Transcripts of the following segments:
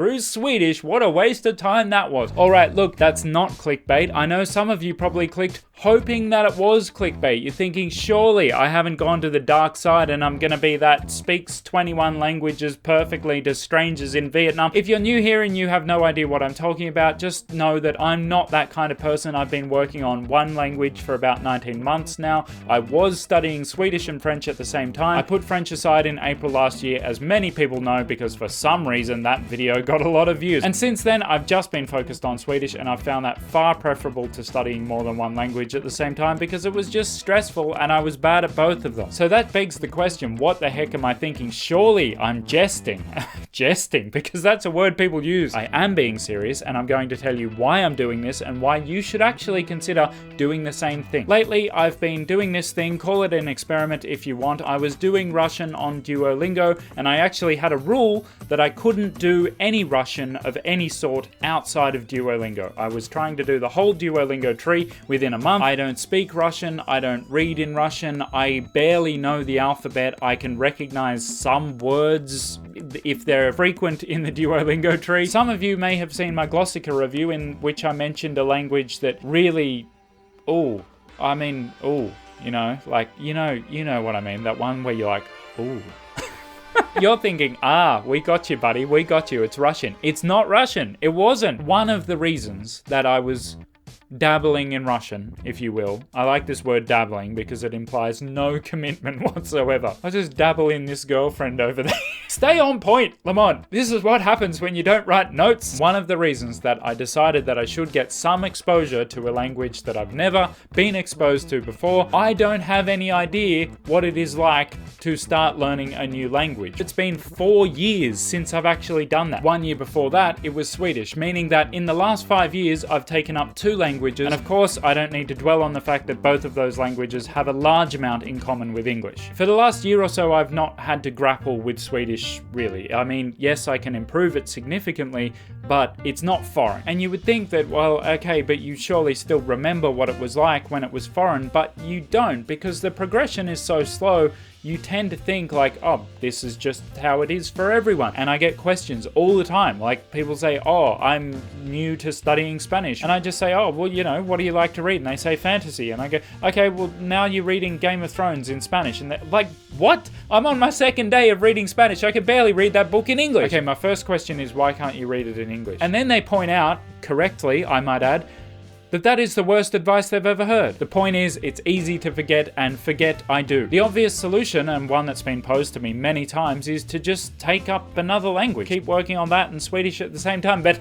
Screw Swedish, what a waste of time that was. Alright, look, that's not clickbait. I know some of you probably clicked hoping that it was clickbait. You're thinking, surely I haven't gone to the dark side and I'm gonna be that speaks 21 languages perfectly to strangers in Vietnam. If you're new here and you have no idea what I'm talking about, just know that I'm not that kind of person. I've been working on one language for about 19 months now. I was studying Swedish and French at the same time. I put French aside in April last year, as many people know, because for some reason that video got a lot of views. And since then, I've just been focused on Swedish, and I've found that far preferable to studying more than one language at the same time, because it was just stressful and I was bad at both of them. So that begs the question, what the heck am I thinking? Surely I'm jesting. Jesting, because that's a word people use. I am being serious, and I'm going to tell you why I'm doing this and why you should actually consider doing the same thing. Lately, I've been doing this thing, call it an experiment if you want. I was doing Russian on Duolingo, and I actually had a rule that I couldn't do any Russian of any sort outside of Duolingo. I was trying to do the whole Duolingo tree within a month. I don't speak Russian, I don't read in Russian, I barely know the alphabet. I can recognize some words if they're frequent in the Duolingo tree. Some of you may have seen my Glossica review, in which I mentioned a language that really, you know, like, you know what I mean, that one where you're like, ooh. You're thinking, we got you, buddy, we got you, it's Russian. It's not Russian, it wasn't. One of the reasons that I was dabbling in Russian, if you will. I like this word dabbling because it implies no commitment whatsoever. I just dabble in this girlfriend over there. Stay on point, Lamont. This is what happens when you don't write notes. One of the reasons that I decided that I should get some exposure to a language that I've never been exposed to before. I don't have any idea what it is like to start learning a new language. It's been 4 years since I've actually done that. 1 year before that, it was Swedish, meaning that in the last 5 years, I've taken up 2 languages. And of course, I don't need to dwell on the fact that both of those languages have a large amount in common with English. For the last year or so, I've not had to grapple with Swedish, really. I mean, yes, I can improve it significantly, but it's not foreign. And you would think that, well, okay, but you surely still remember what it was like when it was foreign, but you don't, because the progression is so slow. You tend to think like, oh, this is just how it is for everyone. And I get questions all the time. Like, people say, oh, I'm new to studying Spanish. And I just say, oh, well, you know, what do you like to read? And they say fantasy. And I go, okay, well, now you're reading Game of Thrones in Spanish. And they're like, what? I'm on my second day of reading Spanish. I could barely read that book in English. Okay, my first question is, why can't you read it in English? And then they point out, correctly, I might add, that is the worst advice they've ever heard. The point is, it's easy to forget, and forget I do. The obvious solution, and one that's been posed to me many times, is to just take up another language. Keep working on that and Swedish at the same time, but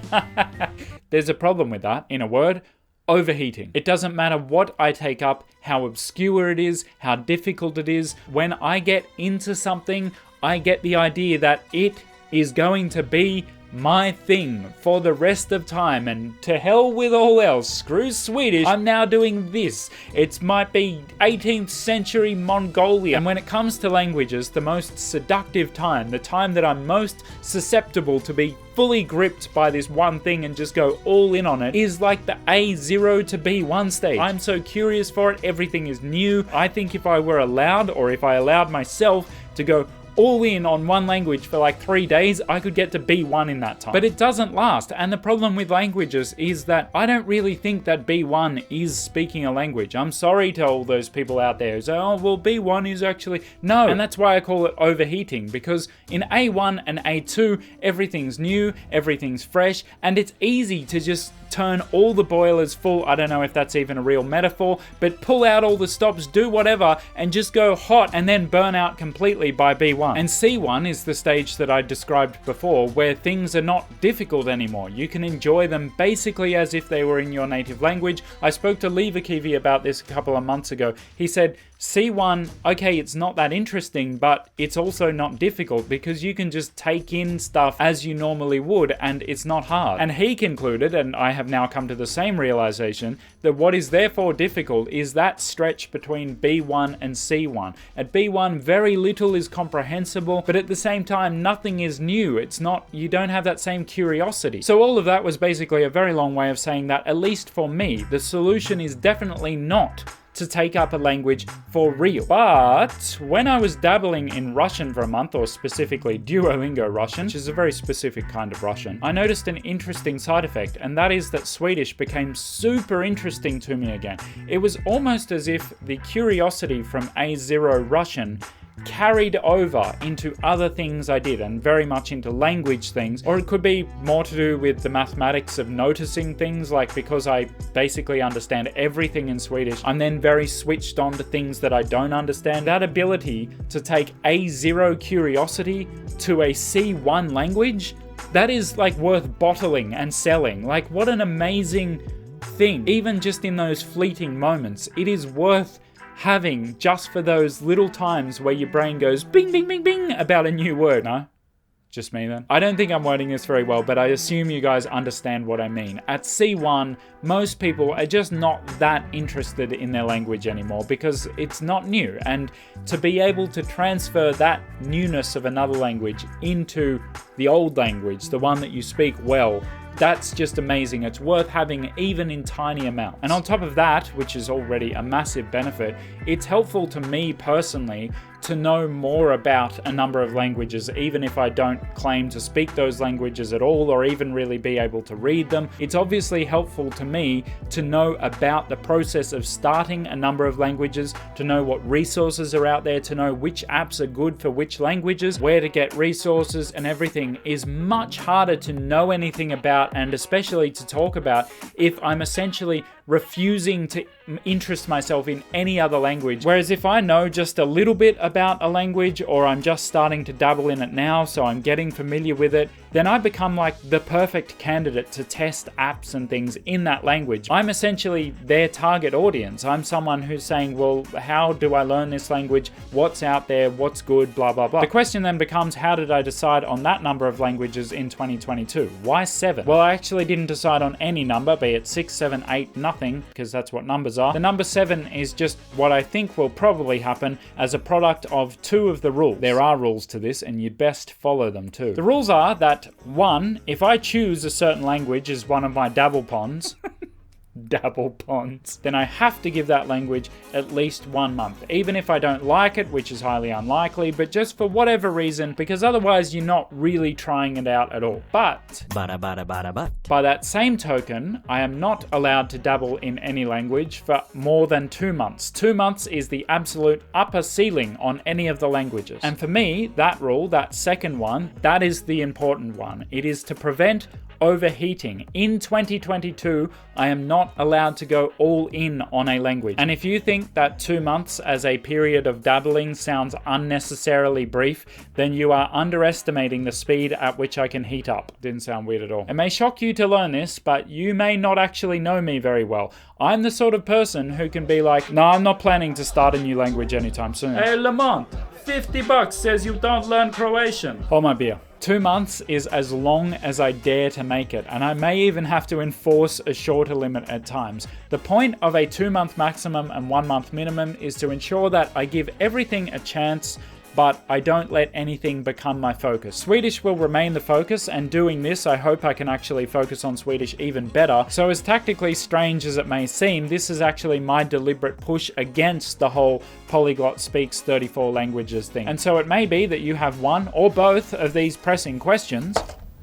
there's a problem with that. In a word, overheating. It doesn't matter what I take up, how obscure it is, how difficult it is. When I get into something, I get the idea that it is going to be my thing for the rest of time, and to hell with all else, screw Swedish, I'm now doing this. It might be 18th century Mongolia. And when it comes to languages, the most seductive time, the time that I'm most susceptible to be fully gripped by this one thing and just go all in on it, is like the A0 to B1 stage. I'm so curious for it, everything is new. I think if I were allowed, or if I allowed myself to go all in on one language for like 3 days, I could get to B1 in that time. But it doesn't last, and the problem with languages is that I don't really think that B1 is speaking a language. I'm sorry to all those people out there who say, oh, well, B1 is actually... No, and that's why I call it overheating, because in A1 and A2, everything's new, everything's fresh, and it's easy to just turn all the boilers full. I don't know if that's even a real metaphor, but pull out all the stops, do whatever, and just go hot and then burn out completely by B1. And C1 is the stage that I described before, where things are not difficult anymore. You can enjoy them basically as if they were in your native language. I spoke to Leverkivi about this a couple of months ago. He said, C1, okay, it's not that interesting, but it's also not difficult because you can just take in stuff as you normally would, and it's not hard. And he concluded, and I have now come to the same realization, that what is therefore difficult is that stretch between B1 and C1. At B1, very little is comprehensible, but at the same time, nothing is new. It's not, you don't have that same curiosity. So all of that was basically a very long way of saying that, at least for me, the solution is definitely not to take up a language for real. But when I was dabbling in Russian for a month, or specifically Duolingo Russian, which is a very specific kind of Russian, I noticed an interesting side effect, and that is that Swedish became super interesting to me again. It was almost as if the curiosity from A0 Russian carried over into other things I did, and very much into language things, or it could be more to do with the mathematics of noticing things, like because I basically understand everything in Swedish, I'm then very switched on to things that I don't understand. That ability to take A0 curiosity to a C1 language, that is like worth bottling and selling. Like, what an amazing thing. Even just in those fleeting moments, it is worth having, just for those little times where your brain goes bing, bing, bing, bing about a new word. No? Just me then? I don't think I'm wording this very well, but I assume you guys understand what I mean. At C1, most people are just not that interested in their language anymore because it's not new. And to be able to transfer that newness of another language into the old language, the one that you speak well, that's just amazing. It's worth having even in tiny amounts. And on top of that, which is already a massive benefit, it's helpful to me personally to know more about a number of languages, even if I don't claim to speak those languages at all or even really be able to read them. It's obviously helpful to me to know about the process of starting a number of languages, to know what resources are out there, to know which apps are good for which languages, where to get resources, and everything is much harder to know anything about, and especially to talk about, if I'm essentially refusing to interest myself in any other language. Whereas if I know just a little bit about a language, or I'm just starting to dabble in it now, so I'm getting familiar with it, then I become like the perfect candidate to test apps and things in that language. I'm essentially their target audience. I'm someone who's saying, well, how do I learn this language? What's out there? What's good? Blah, blah, blah. The question then becomes, how did I decide on that number of languages in 2022? Why 7? Well, I actually didn't decide on any number, be it 6, 7, 8, nothing, because that's what numbers are. The number 7 is just what I think will probably happen as a product of 2 of the rules. There are rules to this, and you'd best follow them too. The rules are that 1, if I choose a certain language as one of my dabble ponds, then I have to give that language at least 1 month, even if I don't like it, which is highly unlikely, but just for whatever reason, because otherwise you're not really trying it out at all. But by that same token, I am not allowed to dabble in any language for more than 2 months. 2 months is the absolute upper ceiling on any of the languages. And for me, that rule, that second one, that is the important one. It is to prevent overheating. In 2022, I am not allowed to go all in on a language. And if you think that 2 months as a period of dabbling sounds unnecessarily brief, then you are underestimating the speed at which I can heat up. Didn't sound weird at all. It may shock you to learn this, but you may not actually know me very well. I'm the sort of person who can be like, no, I'm not planning to start a new language anytime soon. Hey, Lamont, $50 says you don't learn Croatian. Hold my beer. 2 months is as long as I dare to make it, and I may even have to enforce a shorter limit at times. The point of a 2 month maximum and 1 month minimum is to ensure that I give everything a chance, but I don't let anything become my focus. Swedish will remain the focus, and doing this, I hope I can actually focus on Swedish even better. So as tactically strange as it may seem, this is actually my deliberate push against the whole polyglot speaks 34 languages thing. And so it may be that you have one or both of these pressing questions.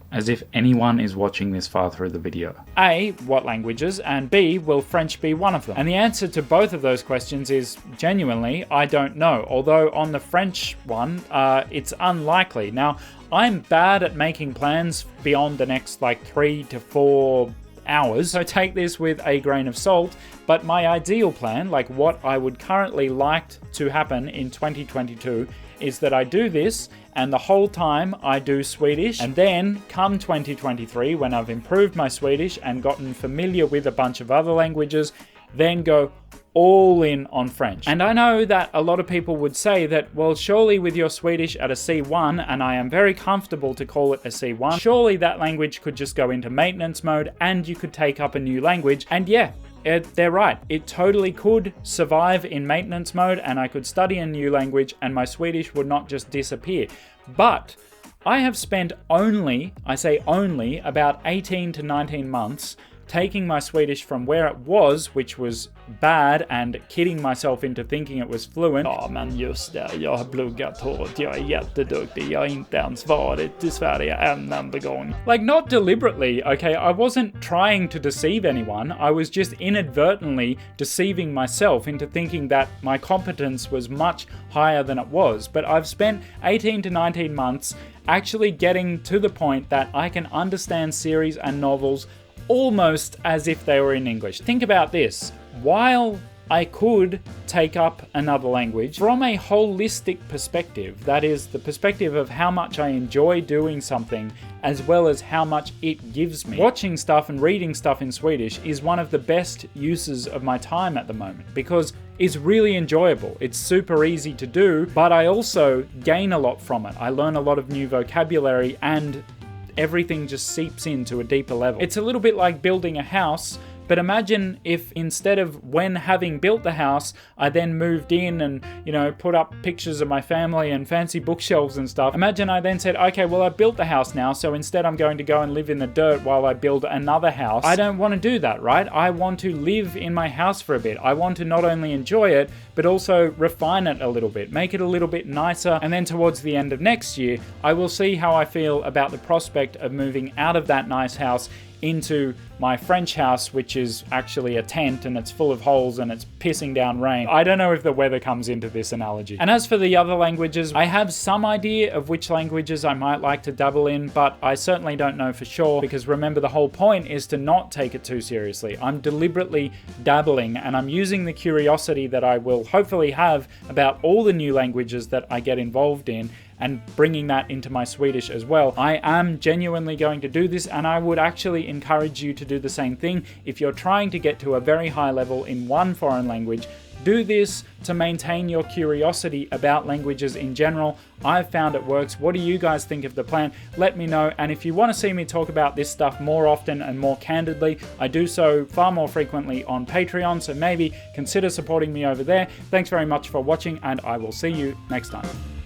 As if anyone is watching this far through the video. A, what languages? And B, will French be one of them? And the answer to both of those questions is genuinely, I don't know. Although on the French one, it's unlikely. Now, I'm bad at making plans beyond the next 3 to 4 hours, so take this with a grain of salt, but my ideal plan, like what I would currently like to happen in 2022, is that I do this, and the whole time I do Swedish, and then come 2023, when I've improved my Swedish and gotten familiar with a bunch of other languages, then go all in on French. And I know that a lot of people would say that, well, surely with your Swedish at a C1, and I am very comfortable to call it a C1, surely that language could just go into maintenance mode and you could take up a new language. And yeah, they're right. It totally could survive in maintenance mode, and I could study a new language and my Swedish would not just disappear. But I have spent only, I say only, about 18 to 19 months taking my Swedish from where it was, which was bad, and kidding myself into thinking it was fluent. Ja, men just det, jag har pluggat hårt, jag är jätteduktig, jag har inte ens varit i Sverige en enda gång. Like, not deliberately, okay? I wasn't trying to deceive anyone. I was just inadvertently deceiving myself into thinking that my competence was much higher than it was. But I've spent 18 to 19 months actually getting to the point that I can understand series and novels almost as if they were in English. Think about this. While I could take up another language from a holistic perspective, that is, the perspective of how much I enjoy doing something as well as how much it gives me. Watching stuff and reading stuff in Swedish is one of the best uses of my time at the moment because it's really enjoyable. It's super easy to do, but I also gain a lot from it. I learn a lot of new vocabulary and everything just seeps into a deeper level. It's a little bit like building a house. But imagine if instead of when having built the house, I then moved in and, put up pictures of my family and fancy bookshelves and stuff. Imagine I then said, okay, well, I built the house now, so instead I'm going to go and live in the dirt while I build another house. I don't want to do that, right? I want to live in my house for a bit. I want to not only enjoy it, but also refine it a little bit, make it a little bit nicer. And then towards the end of next year, I will see how I feel about the prospect of moving out of that nice house into my French house, which is actually a tent and it's full of holes and it's pissing down rain. I don't know if the weather comes into this analogy. And as for the other languages, I have some idea of which languages I might like to dabble in, but I certainly don't know for sure, because remember, the whole point is to not take it too seriously. I'm deliberately dabbling and I'm using the curiosity that I will hopefully have about all the new languages that I get involved in and bringing that into my Swedish as well. I am genuinely going to do this, and I would actually encourage you to do the same thing. If you're trying to get to a very high level in one foreign language, do this to maintain your curiosity about languages in general. I've found it works. What do you guys think of the plan? Let me know. And if you want to see me talk about this stuff more often and more candidly, I do so far more frequently on Patreon, so maybe consider supporting me over there. Thanks very much for watching, and I will see you next time.